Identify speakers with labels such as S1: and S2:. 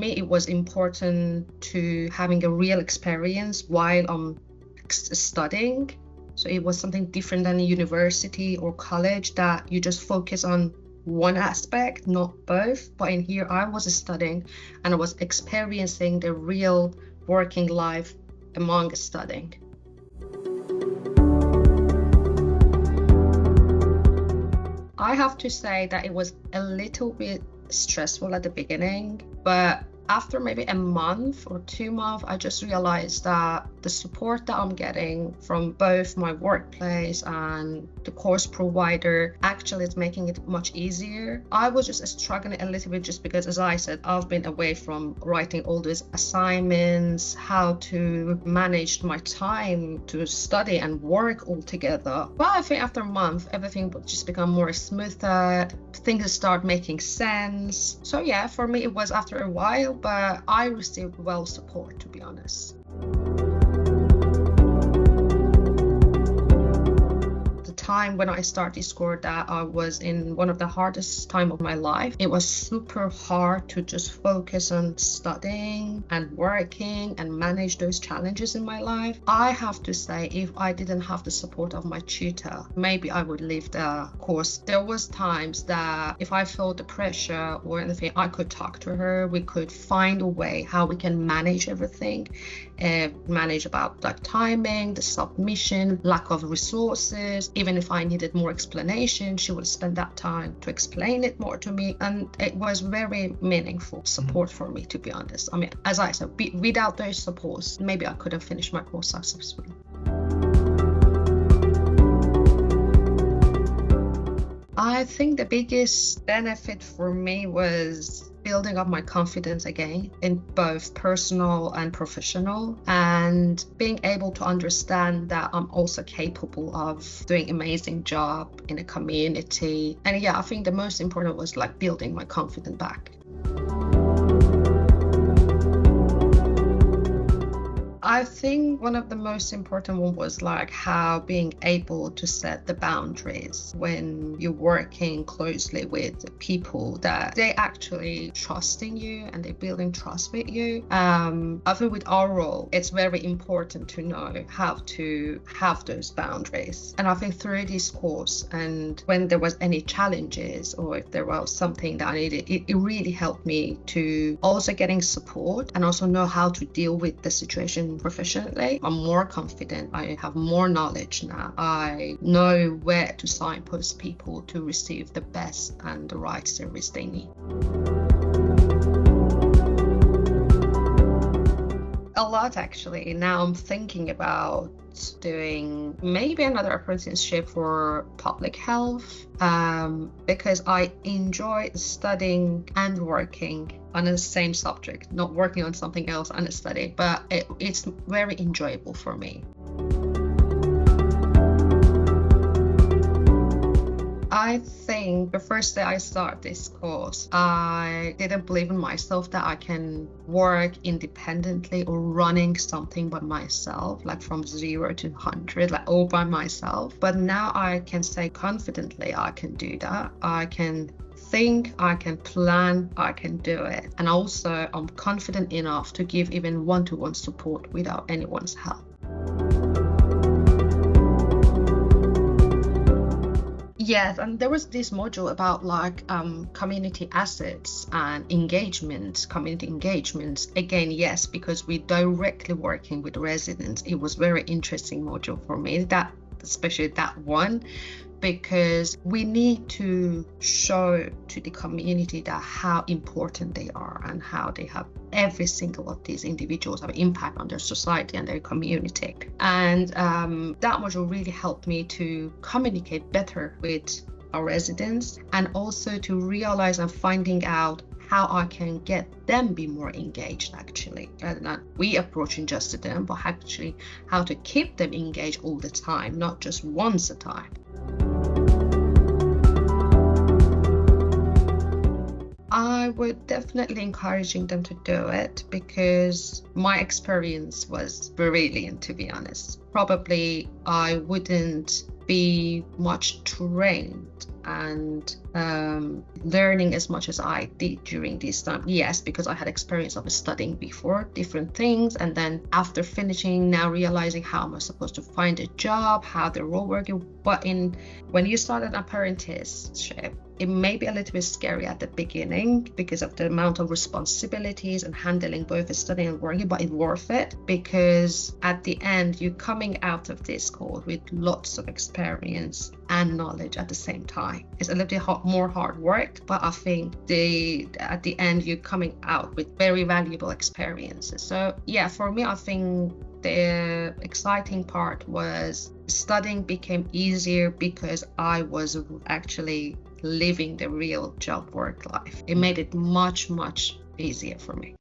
S1: me, it was important to having a real experience while I'm studying. So it was something different than a university or college that you just focus on one aspect, not both. But in here, I was studying and I was experiencing the real working life among studying. I have to say that it was a little bit stressful at the beginning, but after maybe a month or 2 months, I just realized that the support that I'm getting from both my workplace and the course provider actually is making it much easier. I was just struggling a little bit just because, as I said, I've been away from writing all those assignments, how to manage my time to study and work all together. But I think after a month, everything would just become more smoother, things start making sense. So yeah, for me, it was after a while, but I received well support, to be honest. Time when I started this course, that I was in one of the hardest time of my life. It was super hard to just focus on studying and working and manage those challenges in my life. I have to say, if I didn't have the support of my tutor, maybe I would leave the course. There was times that if I felt the pressure or anything, I could talk to her. We could find a way how we can manage everything, manage about like timing, the submission, lack of resources. Even if I needed more explanation, she would spend that time to explain it more to me, and it was very meaningful support for me, to be honest. I mean, as I said, without those supports, maybe I couldn't finish my course successfully. I think the biggest benefit for me was building up my confidence again in both personal and professional, and being able to understand that I'm also capable of doing amazing job in a community. And yeah, I think the most important was like building my confidence back. I think one of the most important one was like how being able to set the boundaries when you're working closely with people that they actually trusting you and they're building trust with you. I think with our role, it's very important to know how to have those boundaries. And I think through this course, and when there was any challenges or if there was something that I needed, it really helped me to also getting support and also know how to deal with the situation professionally. I'm more confident. I have more knowledge now. I know where to signpost people to receive the best and the right service they need. A lot, actually. Now I'm thinking about doing maybe another apprenticeship for public health, because I enjoy studying and working on the same subject, not working on something else and study, but it's very enjoyable for me. I think the first day I started this course, I didn't believe in myself that I can work independently or running something by myself, like from 0 to 100, like all by myself. But now I can say confidently I can do that. I can think, I can plan, I can do it. And also I'm confident enough to give even one-to-one support without anyone's help. Yes, and there was this module about like community assets and community engagements. Again, yes, because we're directly working with residents. It was very interesting module for me, that especially that one, because we need to show to the community that how important they are and how they have every single of these individuals have an impact on their society and their community. And that module really helped me to communicate better with our residents, and also to realize and finding out how I can get them be more engaged, actually, rather than we approaching just to them, but actually how to keep them engaged all the time, not just once a time. I would definitely encouraging them to do it, because my experience was brilliant, to be honest. Probably I wouldn't be much trained and learning as much as I did during this time. Yes, because I had experience of studying before different things, and then after finishing, now realizing how am I supposed to find a job, how the role working. But when you start an apprenticeship, it may be a little bit scary at the beginning because of the amount of responsibilities and handling both studying and working, but it's worth it because at the end you're coming out of this course with lots of experience and knowledge at the same time. It's a little bit more hard work, but I think at the end you're coming out with very valuable experiences. So yeah, for me, I think the exciting part was studying became easier because I was actually living the real job work life. It made it much easier for me.